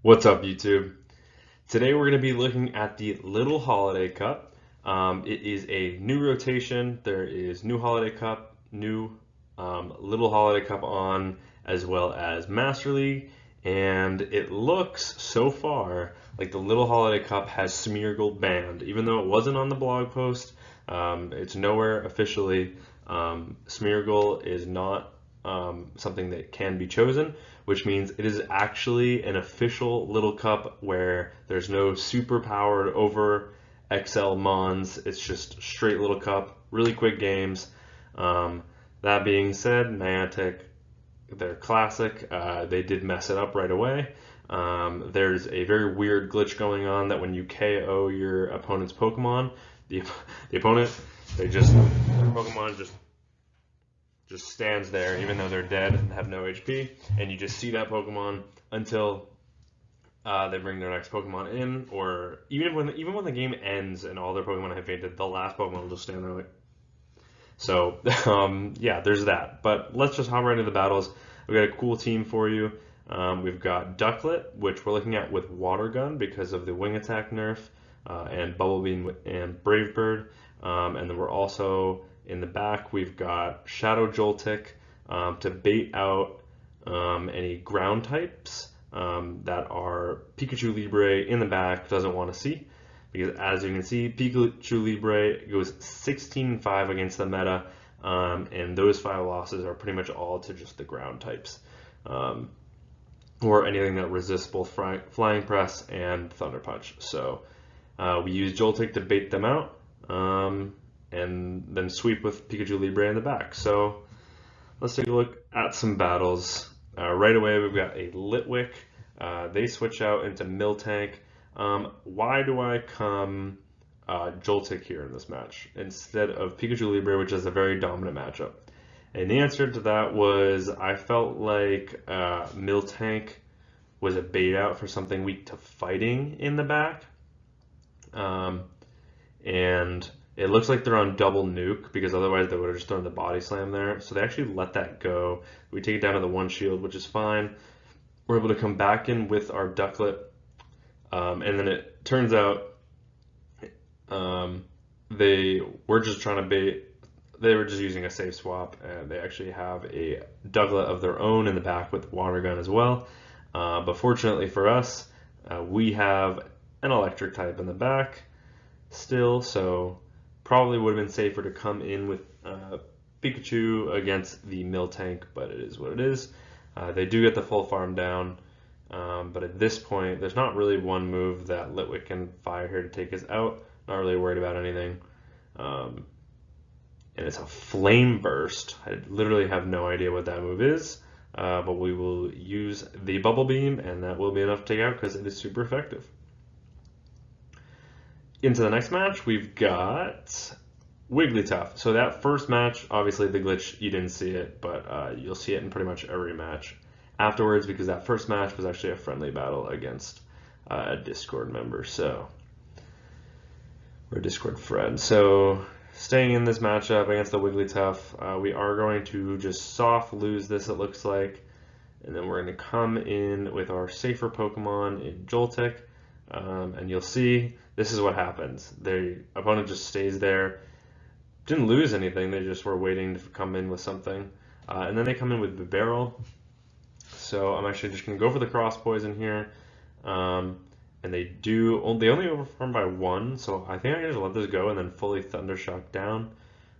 What's up, YouTube? Today we're going to be looking at the Little Holiday Cup. It is a new rotation. There is new Holiday Cup, new Little Holiday Cup on, as well as Master League. And it looks so far like the Little Holiday Cup has Smeargle banned, even though it wasn't on the blog post. It's nowhere officially. Smeargle is not something that can be chosen, which means it is actually an official Little Cup where there's no super powered over XL Mons. It's just straight Little Cup, really quick games. That being said, Niantic, they're classic. They did mess it up right away. There's a very weird glitch going on that when you KO your opponent's Pokemon, the opponent, their Pokemon just stands there even though they're dead and have no HP, and you just see that Pokemon until they bring their next Pokemon in, or even when the game ends and all their Pokemon have fainted, the last Pokemon will just stand there like. So yeah, there's that. But let's just hop right into the battles. We've got a cool team for you. We've got Ducklet, which we're looking at with Water Gun because of the Wing Attack nerf, and Bubble Beam and Brave Bird. And then we're also in the back, we've got Shadow Joltik to bait out any ground types that are Pikachu Libre in the back doesn't want to see. Because as you can see, Pikachu Libre goes 16-5 against the meta, and those 5 losses are pretty much all to just the ground types. Or anything that resists both Flying Press and Thunder Punch. So we use Joltik to bait them out, and then sweep with Pikachu Libre in the back. So let's take a look at some battles. Right away, we've got a Litwick. They switch out into Miltank. Why do I come Joltik here in this match instead of Pikachu Libre, which is a very dominant matchup? And the answer to that was I felt like Miltank was a bait out for something weak to fighting in the back. And it looks like they're on double nuke because otherwise they would have just thrown the body slam there. So they actually let that go. We take it down to the 1 shield, which is fine. We're able to come back in with our Ducklet. And then it turns out they were just trying to bait. They were just using a safe swap, and they actually have a Ducklet of their own in the back with Water Gun as well. But fortunately for us, we have an electric type in the back still, so probably would have been safer to come in with Pikachu against the Miltank, but it is what it is. They do get the full farm down, but at this point, there's not really one move that Litwick can fire here to take us out. Not really worried about anything. And it's a Flame Burst. I literally have no idea what that move is, but we will use the Bubble Beam, and that will be enough to take out because it is super effective. Into the next match, we've got Wigglytuff. So that first match, obviously the glitch, you didn't see it, but you'll see it in pretty much every match afterwards because that first match was actually a friendly battle against a Discord member, or a Discord friend. So staying in this matchup against the Wigglytuff, we are going to just soft lose this, it looks like, and then we're going to come in with our safer Pokemon in Joltik, and you'll see this is what happens. The opponent just stays there. Didn't lose anything, they just were waiting to come in with something. And then they come in with the barrel. So I'm actually just going to go for the Cross Poison here. And they only overperform by 1, so I think I can just let this go and then fully Thunder Shock down.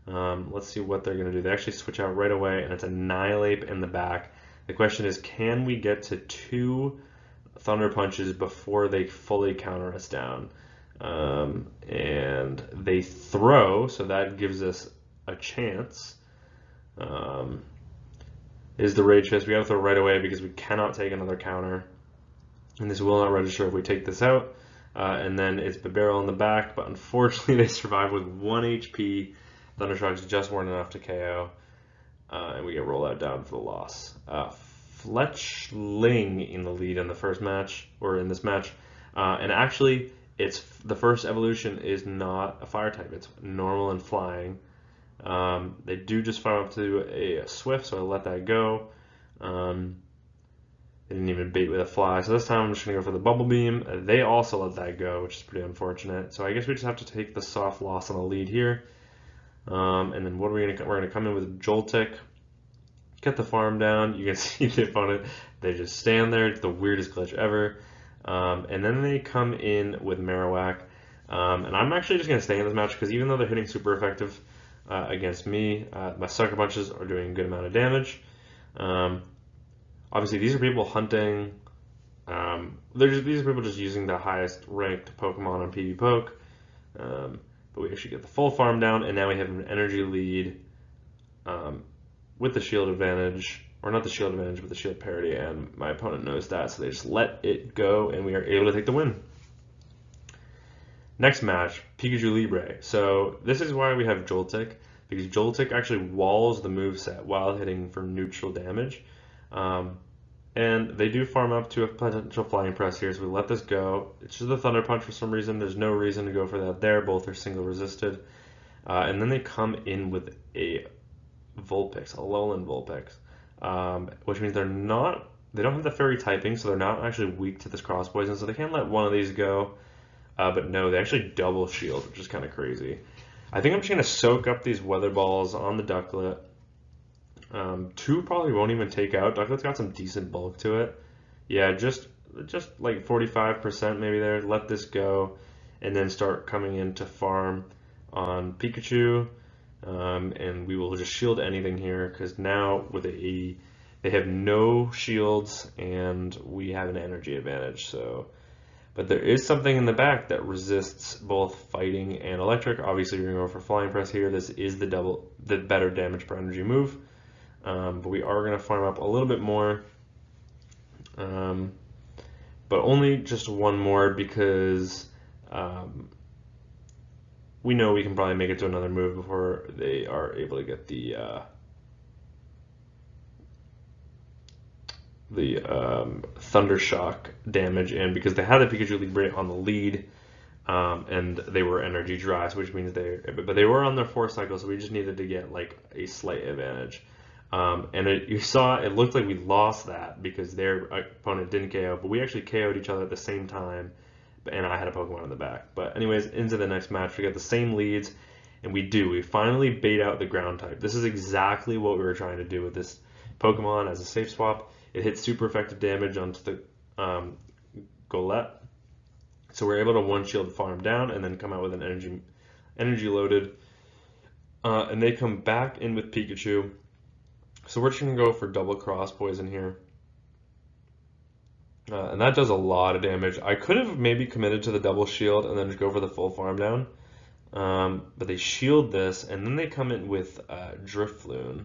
Let's see what they're going to do. They actually switch out right away, and it's Annihilate in the back. The question is, can we get to 2 Thunder Punches before they fully counter us down? And they throw, so that gives us a chance. Is the Rage Fist. We gotta throw right away because we cannot take another counter. And this will not register if we take this out. And then it's Barrel in the back, but unfortunately they survive with 1 HP. Thundershock's just weren't enough to KO. And we get rolled out down for the loss. Fletchling in the lead in the first match, or in this match. And actually, it's the first evolution is not a fire type. It's normal and flying. They do just farm up to a Swift, so I let that go. They didn't even bait with a fly. So this time I'm just going to go for the bubble beam. They also let that go, which is pretty unfortunate. So I guess we just have to take the soft loss on the lead here. And then what are we going to? We're going to come in with Joltik, get the farm down. You can see the opponent. They just stand there. It's the weirdest glitch ever. And then they come in with Marowak. And I'm actually just going to stay in this match because even though they're hitting super effective against me, my sucker punches are doing a good amount of damage. Obviously, these are people hunting. These are people just using the highest ranked Pokemon on PvPoke. But we actually get the full farm down, and now we have an energy lead with the shield advantage. Or not the shield advantage, but the shield parity, and my opponent knows that, so they just let it go, and we are able to take the win. Next match, Pikachu Libre. So this is why we have Joltik, because Joltik actually walls the moveset while hitting for neutral damage. And they do farm up to a potential flying press here, so we let this go. It's just a Thunder Punch for some reason. There's no reason to go for that there. Both are single resisted. And then they come in with a Vulpix, a Alolan Vulpix. Which means they don't have the fairy typing, so they're not actually weak to this cross poison, so they can let one of these go. But no, they actually double shield, which is kind of crazy. I think I'm just going to soak up these weather balls on the Ducklet. 2 probably won't even take out. Ducklet's got some decent bulk to it. Yeah, just like 45% maybe there. Let this go, and then start coming in to farm on Pikachu. And we will just shield anything here because now with the 80, they have no shields and we have an energy advantage. So, but there is something in the back that resists both fighting and electric. Obviously, we're going to go for flying press here. This is the better damage per energy move. But we are going to farm up a little bit more. But only just one more because we know we can probably make it to another move before they are able to get the Thunder Shock damage in, because they had the Pikachu Libre on the lead, and they were energy dry, which means but they were on their 4th cycle, so we just needed to get like a slight advantage. You saw it looked like we lost that because their opponent didn't KO, but we actually KO'd each other at the same time. And I had a Pokemon in the back. But anyways, into the next match, we got the same leads, and we finally bait out the ground type. This is exactly what we were trying to do with this Pokemon as a safe swap. It hits super effective damage onto the Golett, so we're able to one shield farm down and then come out with an energy loaded. And they come back in with Pikachu, so we're just gonna go for double cross poison here. And that does a lot of damage. I could have maybe committed to the double shield and then just go for the full farm down. But they shield this, and then they come in with Drifloon.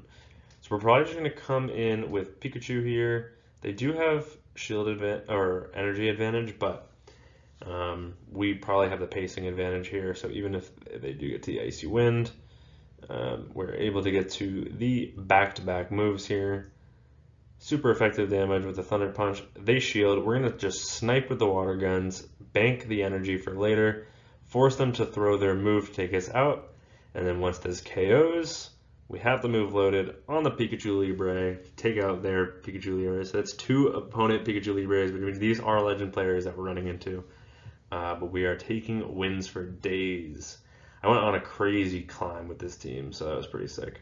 So we're probably just going to come in with Pikachu here. They do have shield or energy advantage, but we probably have the pacing advantage here. So even if they do get to the Icy Wind, we're able to get to the back-to-back moves here. Super effective damage with the Thunder Punch. They shield. We're going to just snipe with the water guns, bank the energy for later, force them to throw their move to take us out, and then once this KOs, we have the move loaded on the Pikachu Libre to take out their Pikachu Libre. So that's 2 opponent Pikachu Libres, which means these are legend players that we're running into. But we are taking wins for days. I went on a crazy climb with this team, so that was pretty sick.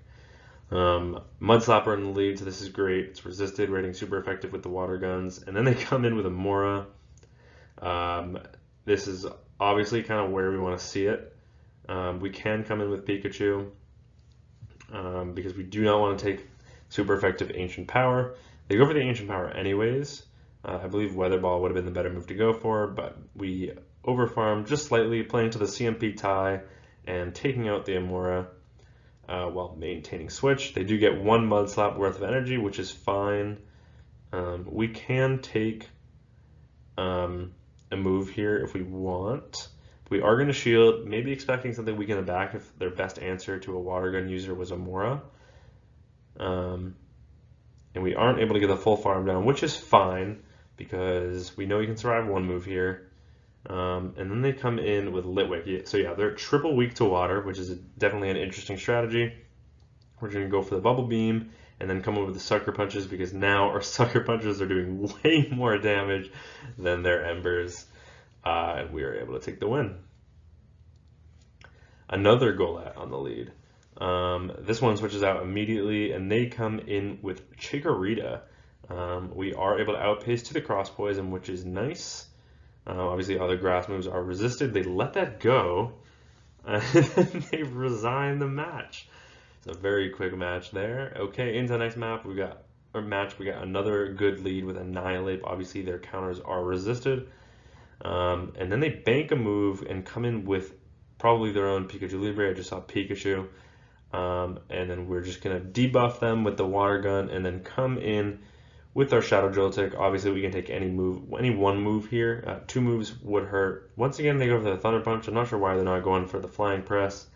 Mudslapper in the lead, so this is great. It's resisted, rating super effective with the water guns. And then they come in with a Mora. This is obviously kind of where we want to see it. We can come in with Pikachu because we do not want to take super effective Ancient Power. They go for the Ancient Power anyways. I believe Weather Ball would have been the better move to go for, but we overfarmed just slightly, playing to the CMP tie and taking out the Amora. While maintaining switch. They do get 1 Mud Slap worth of energy, which is fine. We can take a move here if we want. We are going to shield, maybe expecting something weak in the back if their best answer to a water gun user was Amora. And we aren't able to get the full farm down, which is fine because we know we can survive 1 move here. And then they come in with Litwick. So yeah, they're triple weak to water, which is definitely an interesting strategy. We're going to go for the Bubble Beam, and then come up with the sucker punches, because now our sucker punches are doing way more damage than their embers, and we are able to take the win. Another Golett on the lead. This one switches out immediately, and they come in with Chikorita. We are able to outpace to the cross poison, which is nice. Obviously, other grass moves are resisted. They let that go, and then they resign the match. It's a very quick match there. Okay, into the next map, we got another good lead with Annihilate. Obviously, their counters are resisted, and then they bank a move and come in with probably their own Pikachu Libre. I just saw Pikachu, and then we're just gonna debuff them with the water gun, and then come in with our Shadow Joltik. Obviously, we can take any one move here. 2 moves would hurt. Once again, they go for the Thunder Punch. I'm not sure why they're not going for the Flying Press.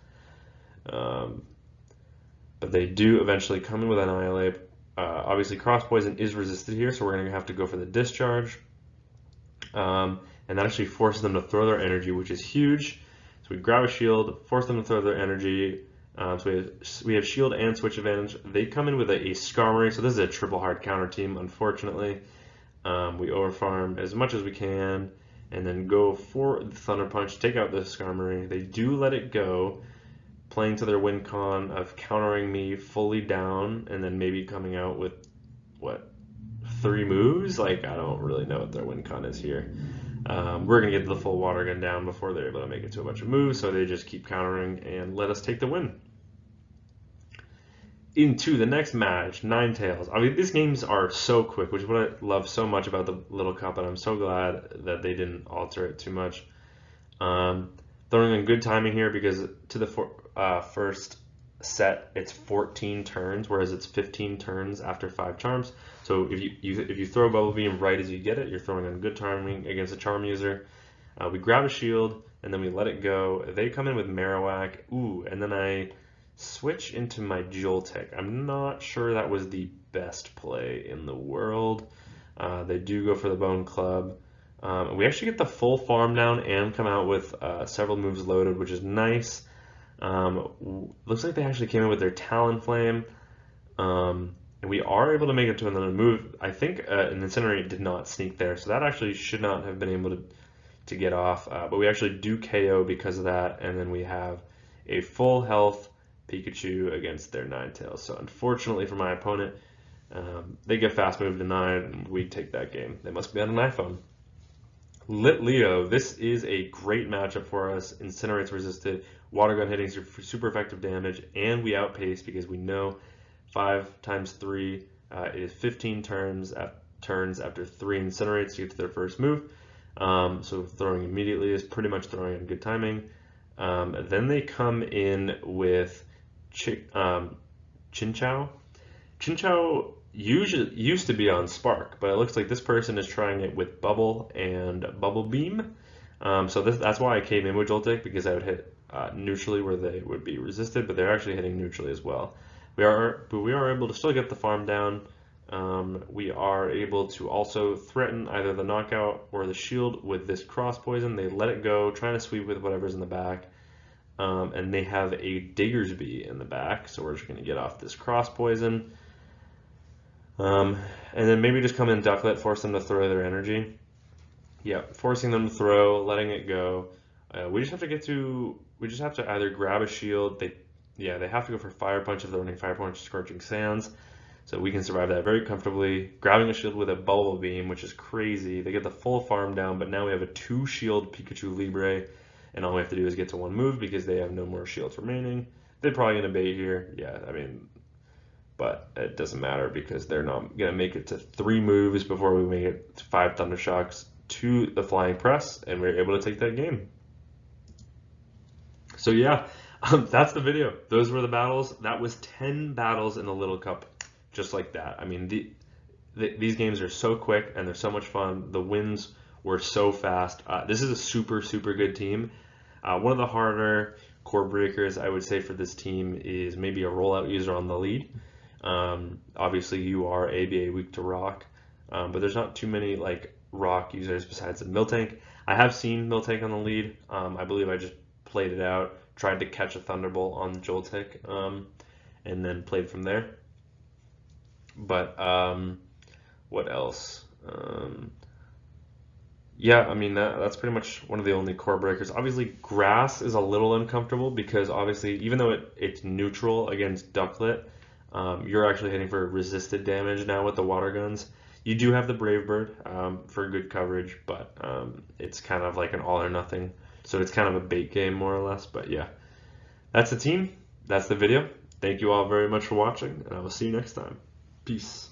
But they do eventually come in with Annihilate. Obviously, Cross Poison is resisted here, so we're going to have to go for the Discharge. And that actually forces them to throw their energy, which is huge. So we grab a shield, force them to throw their energy. So we have shield and switch advantage. They come in with a Skarmory, so this is a triple hard counter team, unfortunately. We overfarm as much as we can, and then go for the Thunder Punch, take out the Skarmory. They do let it go, playing to their win con of countering me fully down, and then maybe coming out with, what, 3 moves? Like, I don't really know what their win con is here. We're going to get the full water gun down before they're able to make it to a bunch of moves, so they just keep countering and let us take the win. Into the next match, Ninetales. I mean, these games are so quick, which is what I love so much about the Little Cup, and I'm so glad that they didn't alter it too much. Throwing in good timing here, because to the first set, it's 14 turns, whereas it's 15 turns after 5 charms. So if you throw Bubble Beam right as you get it, you're throwing on good timing against a charm user. We grab a shield, and then we let it go. They come in with Marowak. Ooh, and then I switch into my Joltik. I'm not sure that was the best play in the world. They do go for the Bone Club. We actually get the full farm down and come out with several moves loaded, which is nice. Looks like they actually came in with their Talonflame. And we are able to make it to another move. I think an Incinerate did not sneak there, so that actually should not have been able to get off. But we actually do KO because of that, and then we have a full health Pikachu against their Ninetales. So unfortunately for my opponent, they get fast move denied, and we take that game. They must be on an iPhone. Lit Leo, this is a great matchup for us. Incinerate's resisted, water gun hitting super effective damage, and we outpace because we know 5 times 3 is 15 turns after 3 Incinerates to get to their first move. So throwing immediately is pretty much throwing in good timing. Then they come in with Chinchou. Chinchou used to be on Spark, but it looks like this person is trying it with Bubble and Bubble Beam. So that's why I came in with Joltik, because I would hit neutrally where they would be resisted, but they're actually hitting neutrally as well. We are able to still get the farm down. We are able to also threaten either the knockout or the shield with this cross poison. They let it go, trying to sweep with whatever's in the back. And they have a Diggersby in the back, so we're just going to get off this cross poison. And then maybe just come in Ducklet, force them to throw their energy. Yeah, forcing them to throw, letting it go. We just have to either grab a shield. They have to go for Fire Punch if they're running Fire Punch, Scorching Sands. So we can survive that very comfortably. Grabbing a shield with a Bubble Beam, which is crazy. They get the full farm down, but now we have a 2 shield Pikachu Libre, and all we have to do is get to 1 move because they have no more shields remaining. They're probably going to bait here. Yeah, I mean, but it doesn't matter because they're not going to make it to 3 moves before we make it to 5 Thunder Shocks to the Flying Press, and we're able to take that game. So yeah, that's the video. Those were the battles. That was 10 battles in the Little Cup, just like that. I mean, these games are so quick and they're so much fun. The wins were so fast. This is a super, super good team. One of the harder core breakers, I would say, for this team is maybe a rollout user on the lead. Obviously, you are ABA weak to rock, but there's not too many like rock users besides the Miltank. I have seen Miltank on the lead. I believe I just played it out, tried to catch a Thunderbolt on Joltik, and then played from there. But what else? Yeah, I mean that's pretty much one of the only core breakers. Obviously, grass is a little uncomfortable because obviously, even though it's neutral against ducklet, you're actually hitting for resisted damage now with the water guns. You do have the Brave Bird for good coverage, but it's kind of like an all or nothing. So it's kind of a bait game more or less. But yeah, that's the team. That's the video. Thank you all very much for watching, and I will see you next time. Peace.